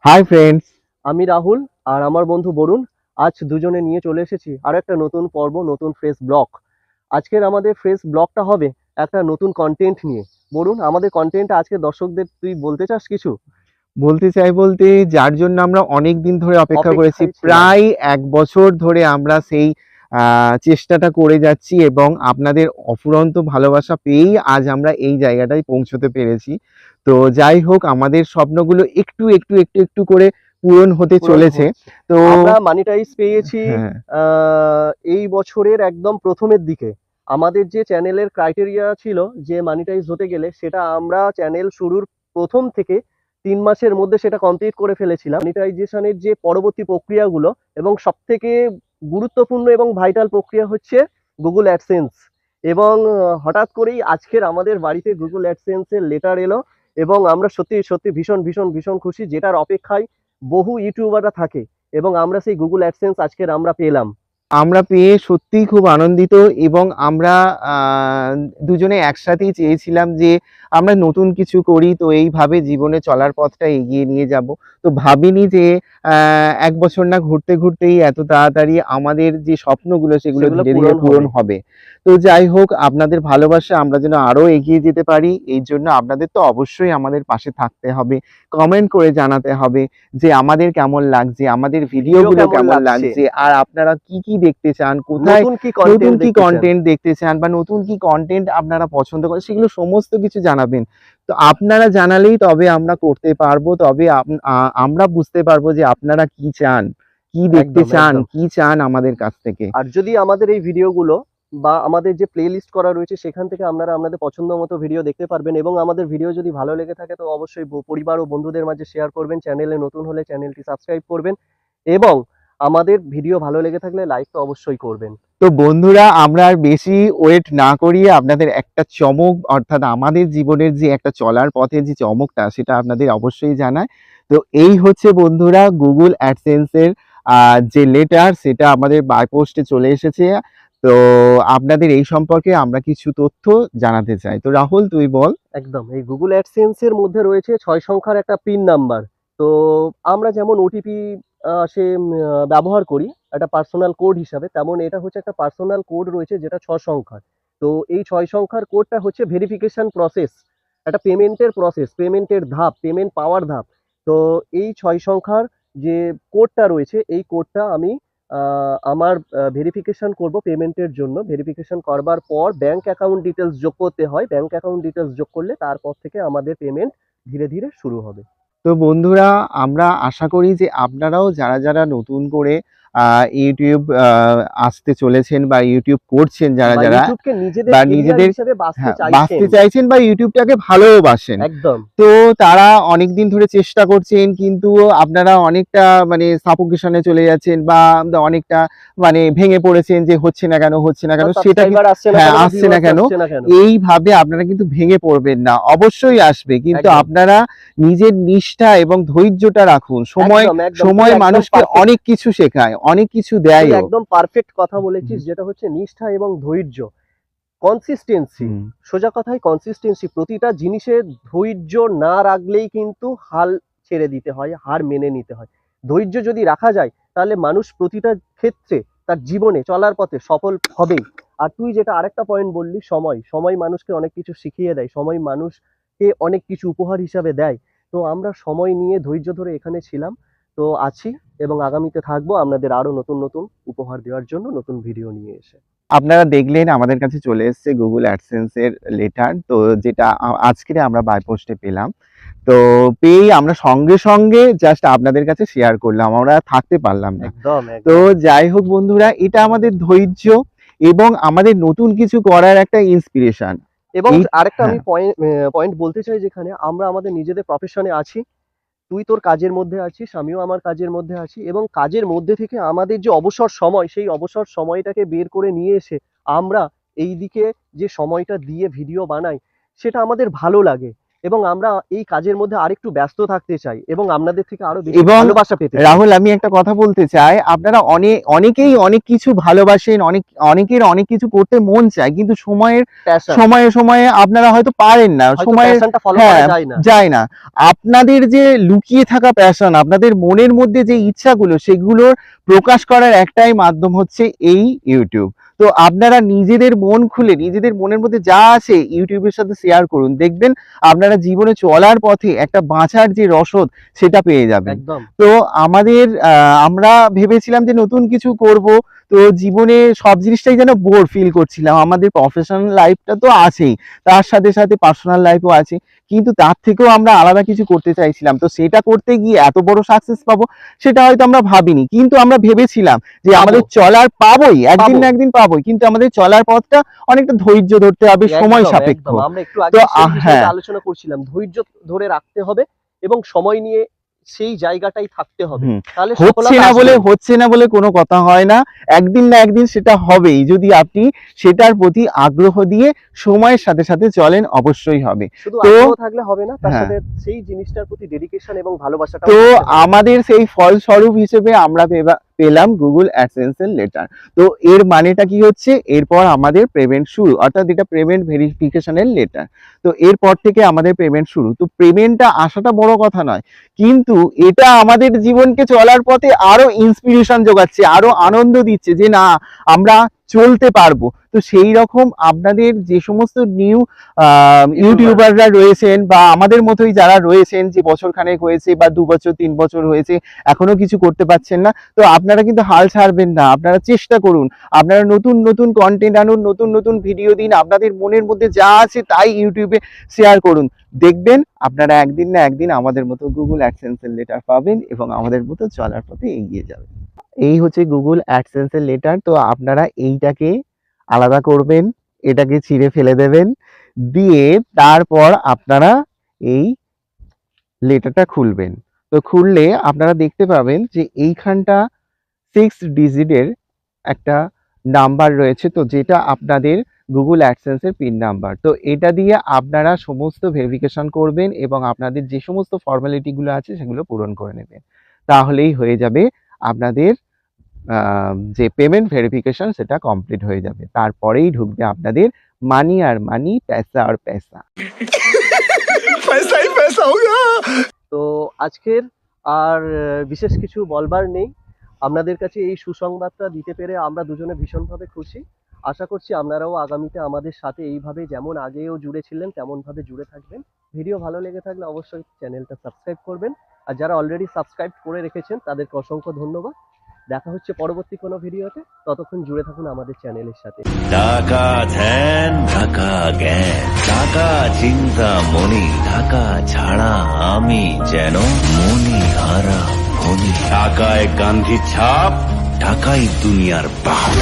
Hi friends. আমি রাহুল আর আমার বন্ধু বরুণ। আজ দুজনে নিয়ে চলে এসেছি আরো একটা নতুন পর্ব, নতুন ফ্রেশ ব্লগ। আজকের আমাদের ফ্রেশ ব্লগটা হবে একটা নতুন কন্টেন্ট নিয়ে। বরুণ, আমাদের কন্টেন্ট আজকে দর্শকদের তুই বলতে চাস কিছু? বলতে চাই বলতে, যার জন্য আমরা অনেক দিন ধরে অপেক্ষা করেছি, অপেক্ষায় ছিলাম। প্রায় 1 বছর ধরে আমরা সেই চেষ্টাটা করে যাচ্ছি এবং আপনাদের অফুরন্ত ভালোবাসা পেয়েই আজ আমরা এই জায়গাটায় পৌঁছতে পেরেছি। তো যাই হোক, আমাদের স্বপ্নগুলো একটু একটু একটু একটু করে পূরণ হতে পূরণ চলেছে। হচ্ছে। তো আমরা মানিটাইজ পেয়েছি হ্যাঁ, এই বছরের একদম প্রথমের দিকে। আমাদের যে চ্যানেলের ক্রাইটেরিয়া ছিল যে মানিটাইজ হতে গেলে, সেটা আমরা চ্যানেল শুরুর প্রথম থেকে 3 মাসের মধ্যে সেটা কমপ্লিট করে ফেলেছিলাম। মনিটাইজেশনের যে পরবর্তী প্রক্রিয়াগুলো এবং সবথেকে গুরুত্বপূর্ণ এবং ভাইটাল প্রক্রিয়া হচ্ছে গুগল অ্যাডসেন্স। এবং হঠাৎ করেই আজকের আমাদের বাড়িতে গুগল অ্যাডসেন্সের লেটার এলো এবং আমরা সত্যি সত্যি ভীষণ ভীষণ ভীষণ খুশি, যেটার অপেক্ষায় বহু ইউটিউবাররা থাকে। এবং আমরা সেই গুগল অ্যাডসেন্স আজকের আমরা পেলাম। আমরা পেয়ে সত্যিই খুব আনন্দিত এবং আমরা আহ, দুজনে একসাথেই চেয়েছিলাম যে আমরা নতুন কিছু করি, তো এইভাবে জীবনে চলার পথটা এগিয়ে নিয়ে যাব। তো ভাবিনি যে 1 বছর না ঘুরতে ঘুরতেই এত তাড়াতাড়ি আমাদের যে স্বপ্নগুলো সেগুলো সেগুলো ধীরে ধীরে পূরণ পূরণ হবে। হবে। তো যাই হোক, আপনাদের ভালোবাসা আমরা যেন আরো এগিয়ে যেতে পারি, এই জন্য আপনাদের তো অবশ্যই আমাদের পাশে থাকতে হবে, কমেন্ট করে জানাতে হবে যে আমাদের কেমন লাগছে, আমাদের ভিডিও ভিডিওগুলো কেমন কেমন লাগছে, লাগছে, আর আপনারা কি কি দেখতে চান, কোথায় নতুন কি নতুন কন্টেন্ট কি দেখতে চান। কন্টেন্ট দেখতে চান, বা নতুন কি কন্টেন্ট আপনারা পছন্দ করেন, সেগুলো সমস্ত কিছু জানাবেন। তো আপনারা জানালেই তবে আমরা করতে পারবো, তবে আমরা বুঝতে পারবো যে আপনারা কি চান, কি দেখতে একদম চান, একদম। কি চান আমাদের কাছ থেকে। আর যদি আমাদের এই ভিডিওগুলো বা আমাদের যে প্লে লিস্ট করা রয়েছে সেখান থেকে আপনারা আপনাদের পছন্দ মতো ভিডিও দেখতে পারবেন। এবং আমাদের ভিডিও যদি ভালো লেগে থাকে তো অবশ্যই পরিবার ও বন্ধুদের মাঝে শেয়ার করবেন। চ্যানেলে নতুন হলে চ্যানেলটি সাবস্ক্রাইব করবেন এবং আমাদের ভিডিও ভালো লেগে থাকলে লাইক তো অবশ্যই করবেন। তো বন্ধুরা, আমরা আর বেশি ওয়েট না করিয়ে আপনাদের একটা চমক, অর্থাৎ আমাদের জীবনের যে একটা চলার পথে যে চমকটা, সেটা আপনাদের অবশ্যই জানায়। তো এই হচ্ছে বন্ধুরা গুগল অ্যাডসেন্স এর যে লেটার, সেটা আমাদের বাই পোস্টে চলে এসেছে। তো আপনাদের এই সম্পর্কে আমরা কিছু তথ্য জানাতে চাই। তো রাহুল, তুই বল। একদম। এই গুগল অ্যাডসেন্স এর মধ্যে রয়েছে ৬ সংখ্যার একটা পিন নাম্বার। তো আমরা যেমন ওটিপি সে ব্যবহার করি একটা পার্সোনাল কোড হিসাবে, তেমন এটা হচ্ছে একটা পার্সোনাল কোড রয়েছে যেটা ৬ সংখ্যার। তো এই ৬ সংখ্যার কোডটা হচ্ছে ভেরিফিকেশন প্রসেস, একটা পেমেন্টের প্রসেস, পেমেন্টের ধাপ, পেমেন্ট পাওয়ার ধাপ। তো এই ৬ সংখ্যার যে কোডটা রয়েছে, এই কোডটা আমি আমার ভেরিফিকেশন করব পেমেন্টের জন্য। ভেরিফিকেশন করবার পর ব্যাংক অ্যাকাউন্ট ডিটেলস যোগ করতে হয়। ব্যাংক অ্যাকাউন্ট ডিটেলস যোগ করলে তারপর থেকে আমাদের পেমেন্ট ধীরে ধীরে শুরু হবে। তো বন্ধুরা, আমরা আশা করি যে আপনারাও যারা যারা নতুন করে ইউটিউব আসতে চলেছেন বা ইউটিউব করছেন, যারা বা যারা ইউটিউবকে নিজেদের বা কেরিয়ার নিজেদের হিসেবে বাঁচতে হ্যাঁ চাইছেন। বাঁচতে চাইছেন বা ইউটিউবটাকে ভালোবাসেন, একদম। তো তারা অনেকদিন ধরে চেষ্টা করছেন, কিন্তু আপনারা অনেকটা মানে সাফোকেশনে চলে যাচ্ছেন, বা অনেকটা মানে ভেঙে পড়েছেন যে হচ্ছে না কেন, হচ্ছে না বা কেন, সেটা সাবস্ক্রাইবার আসছে না হ্যাঁ কেন, বা আসছে না ভিউয়ার্স কেন। আসছে না কেন। এইভাবে আপনারা কিন্তু ভেঙে পড়বেন না, অবশ্যই আসবে, কিন্তু একদম আপনারা নিজের নিষ্ঠা এবং ধৈর্যটা রাখুন। সময় একদম একদম। তুই সময় একদম মানুষকে পারফেক্ট। অনেক কিছু শেখায়, অনেক কিছু তুই দেয়ও। একদম পারফেক্ট কথা বলেছিস, যেটা হচ্ছে নিষ্ঠা এবং ধৈর্য, কনসিস্টেন্সি। হুম। সোজা কথায় কনসিস্টেন্সি। প্রতিটা জিনিসের ধৈর্য না রাখলেই কিন্তু হাল ছেড়ে দিতে হয়, হার মেনে নিতে হয়। ধৈর্য যদি রাখা যায় তাহলে মানুষ প্রতিটা ক্ষেত্রে তার জীবনে চলার পথে সফল হবেই। আর তুই যেটা আরেকটা পয়েন্ট বললি, সময়। সময় মানুষকে অনেক কিছু শিখিয়ে দেয়, সময় মানুষকে অনেক কিছু উপহার হিসাবে দেয়। তো আমরা সময় নিয়ে ধৈর্য ধরে এখানে ছিলাম, তো আছি এবং আগামীতে থাকবো আপনাদের আরো নতুন নতুন উপহার দেওয়ার জন্য, নতুন ভিডিও নিয়ে এসে। আপনারা দেখলেন আমাদের কাছে চলে এসেছে গুগল অ্যাডসেন্স এর লেটার, তো যেটা আজকে আমরা বাই পোস্টে পেলাম। তো পেয়েই আমরা সঙ্গে সঙ্গে জাস্ট আপনাদের কাছে শেয়ার করলাম, আমরা আর থাকতে পারলাম না। একদম তো একদম। যাই হোক বন্ধুরা, এটা আমাদের ধৈর্য এবং আমাদের নতুন কিছু করার একটা ইন্সপিরেশন। এবং এই আরেকটা আমি হ্যাঁ, পয়েন্ট বলতে চাই, যেখানে আমরা আমাদের নিজেদের প্রফেশনে আছি। তুই তোর কাজের মধ্যে আছিস, আমিও আমার কাজের মধ্যে আছি, এবং কাজের মধ্যে থেকে আমাদের যে অবসর সময়, সেই অবসর সময়টাকে বের করে নিয়ে এসে আমরা এই দিকে যে সময়টা দিয়ে ভিডিও বানাই, সেটা আমাদের ভালো লাগে। এবং আমরা এই কাজের মধ্যে আরেকটু ব্যস্ত থাকতে চাই এবং আপনাদের থেকে আরো বেশি এবং ভালোবাসা পেতে চাই। রাহুল, আমি একটা কথা বলতে চাই, আপনারা অনেকেই অনেক কিছু ভালোবাসেন, অনেকের অনেক কিছু করতে মন চায়, কিন্তু Passion, সময়ে আপনারা হয়তো পারেন না, হয়তো সময়ে passionটা follow হ্যাঁ, করা যায় না। যায় না। আপনাদের যে লুকিয়ে থাকা প্যাশন, আপনাদের মনের মধ্যে যে ইচ্ছাগুলো, সেগুলোর প্রকাশ করার একটাই মাধ্যম হচ্ছে এই ইউটিউব। তো আপনারা নিজেদের মন খুলে, নিজেদের মনের মধ্যে যা আছে ইউটিউবের সাথে শেয়ার করুন, দেখবেন আপনারা জীবনে চলার পথে একটা বাঁচার যে রসদ সেটা পেয়ে যাবেন। একদম। তো আমরা ভেবেছিলাম যে নতুন কিছু করব, তো জীবনে সব জিনিসটাই যেন বোর ফিল করছিলাম। আমাদের প্রফেশনাল লাইফটা তো আছেই, তার সাথে সাথে পার্সোনাল লাইফও আছে, কিন্তু তার থেকেও আমরা আলাদা কিছু করতে চাইছিলাম। তো সেটা করতে গিয়ে এত বড় সাকসেস পাবো সেটা হয়তো আমরা ভাবিনি, কিন্তু আমরা ভেবেছিলাম যে আমাদের পাবোই, একদিন না একদিন পাবোই, কিন্তু আমাদের চলার পথটা অনেকটা ধৈর্য ধরতে হবে, সময় একদম, সাপেক্ষ। একদম। আমরা একটু তো আগে সেই বিষয়টা হ্যাঁ, আলোচনা করছিলাম। ধৈর্য ধরে রাখতে হবে এবং সময় নিয়ে সেই জায়গাটাই থাকতে হবে। হুম, তাহলে হচ্ছে সফলতা না আসবেই। বলে কোনো কথা হয় না। একদিন না একদিন সেটা হবেই, যদি আপনি সেটার প্রতি আগ্রহ দিয়ে সময়ের সাথে সাথে চলেন, অবশ্যই হবে। শুধু তো আগ্রহ থাকলে হবে না, তার হ্যাঁ, সাথে সেই জিনিসটার প্রতি ডেডিকেশন এবং ভালোবাসাটাও তো থাকতে হবে। আমাদের সেই ফলস্বরূপ হিসেবে আমরা পেলাম গুগল অ্যাডসেন্স এর লেটার। তো এর মানেটা কি হচ্ছে, এরপর আমাদের পেমেন্ট শুরু, অর্থাৎ এটা পেমেন্ট ভেরিফিকেশনের লেটার। তো এরপর থেকে আমাদের পেমেন্ট শুরু। তো পেমেন্টটা আসাটা বড় কথা নয়, কিন্তু এটা আমাদের জীবনকে চলার পথে আরো ইন্সপিরেশন যোগাচ্ছে, আরো আনন্দ দিচ্ছে যে না, আমরা চলতে পারবো। তো সেই রকম আপনাদের যে সমস্ত নিউ ইউটিউবাররা রয়েছেন, বা আমাদের মতোই যারা রয়েছেন, যে বছর খানেক হয়েছে বা 2 বছর 3 বছর হয়েছে এখনো কিছু করতে পারছেন না, তো আপনারা কিন্তু হাল ছাড়বেন না। আপনারা চেষ্টা করুন, আপনারা নতুন নতুন কন্টেন্ট আনুন, নতুন নতুন ভিডিও দিন, আপনাদের মনের মধ্যে যা আছে তাই ইউটিউবে শেয়ার করুন। দেখবেন আপনারা একদিন না একদিন আমাদের মতো গুগল অ্যাডসেন্স এর লেটার পাবেন এবং আমাদের মতো চলার পথে এগিয়ে যাবেন। এই হচ্ছে গুগল অ্যাডসেন্স এর লেটার। তো আপনারা এইটাকে আলাদা করবেন, এটাকে ছিঁড়ে ফেলে দেবেন, দিয়ে তারপর আপনারা এই লেটারটা খুলবেন। তো খুললে আপনারা দেখতে পাবেন যে এইখানটা 6 ডিজিটের একটা নাম্বার রয়েছে, তো যেটা আপনাদের গুগল অ্যাডসেন্স এর পিন নাম্বার। তো এটা দিয়ে আপনারা সমস্ত ভেরিফিকেশন করবেন এবং আপনাদের যে সমস্ত ফর্মালিটি গুলো আছে সেগুলো পূরণ করে নেবেন। তাহলেই হয়ে যাবে আপনাদের যে পেমেন্ট ভেরিফিকেশন সেটা কমপ্লিট হয়ে যাবে। তারপরেই ঢুকবে আপনাদের মানি আর মানি, পয়সা আর পয়সা। पैसा ही पैसा होगा। তো আজকের আর বিশেষ কিছু বলবার নেই। আপনাদের কাছে এই সুসংবাদটা দিতে পেরে আমরা দুজনে ভীষণভাবে খুশি। আশা করছি আপনারাও আগামীতে আমাদের সাথে এইভাবে যেমন আগেও জুড়ে ছিলেন তেমনভাবে জুড়ে থাকবেন। ভিডিও ভালো লেগে থাকলে অবশ্যই চ্যানেলটা সাবস্ক্রাইব করবেন। আর যারা অলরেডি সাবস্ক্রাইব করে রেখেছেন তাদেরকে অসংখ্য ধন্যবাদ। দেখা হচ্ছে পরবর্তী কোনো ভিডিওতে। ততক্ষণ জুড়ে থাকুন আমাদের চ্যানেলের সাথে। টাকা ধ্যান, টাকা জ্ঞান, টাকা চিন্তা মনি, টাকা ছাড়া আমি যেন মনি হারা ধনী। টাকায় গান্ধী ছাপ, টাকাই দুনিয়ার বাপ।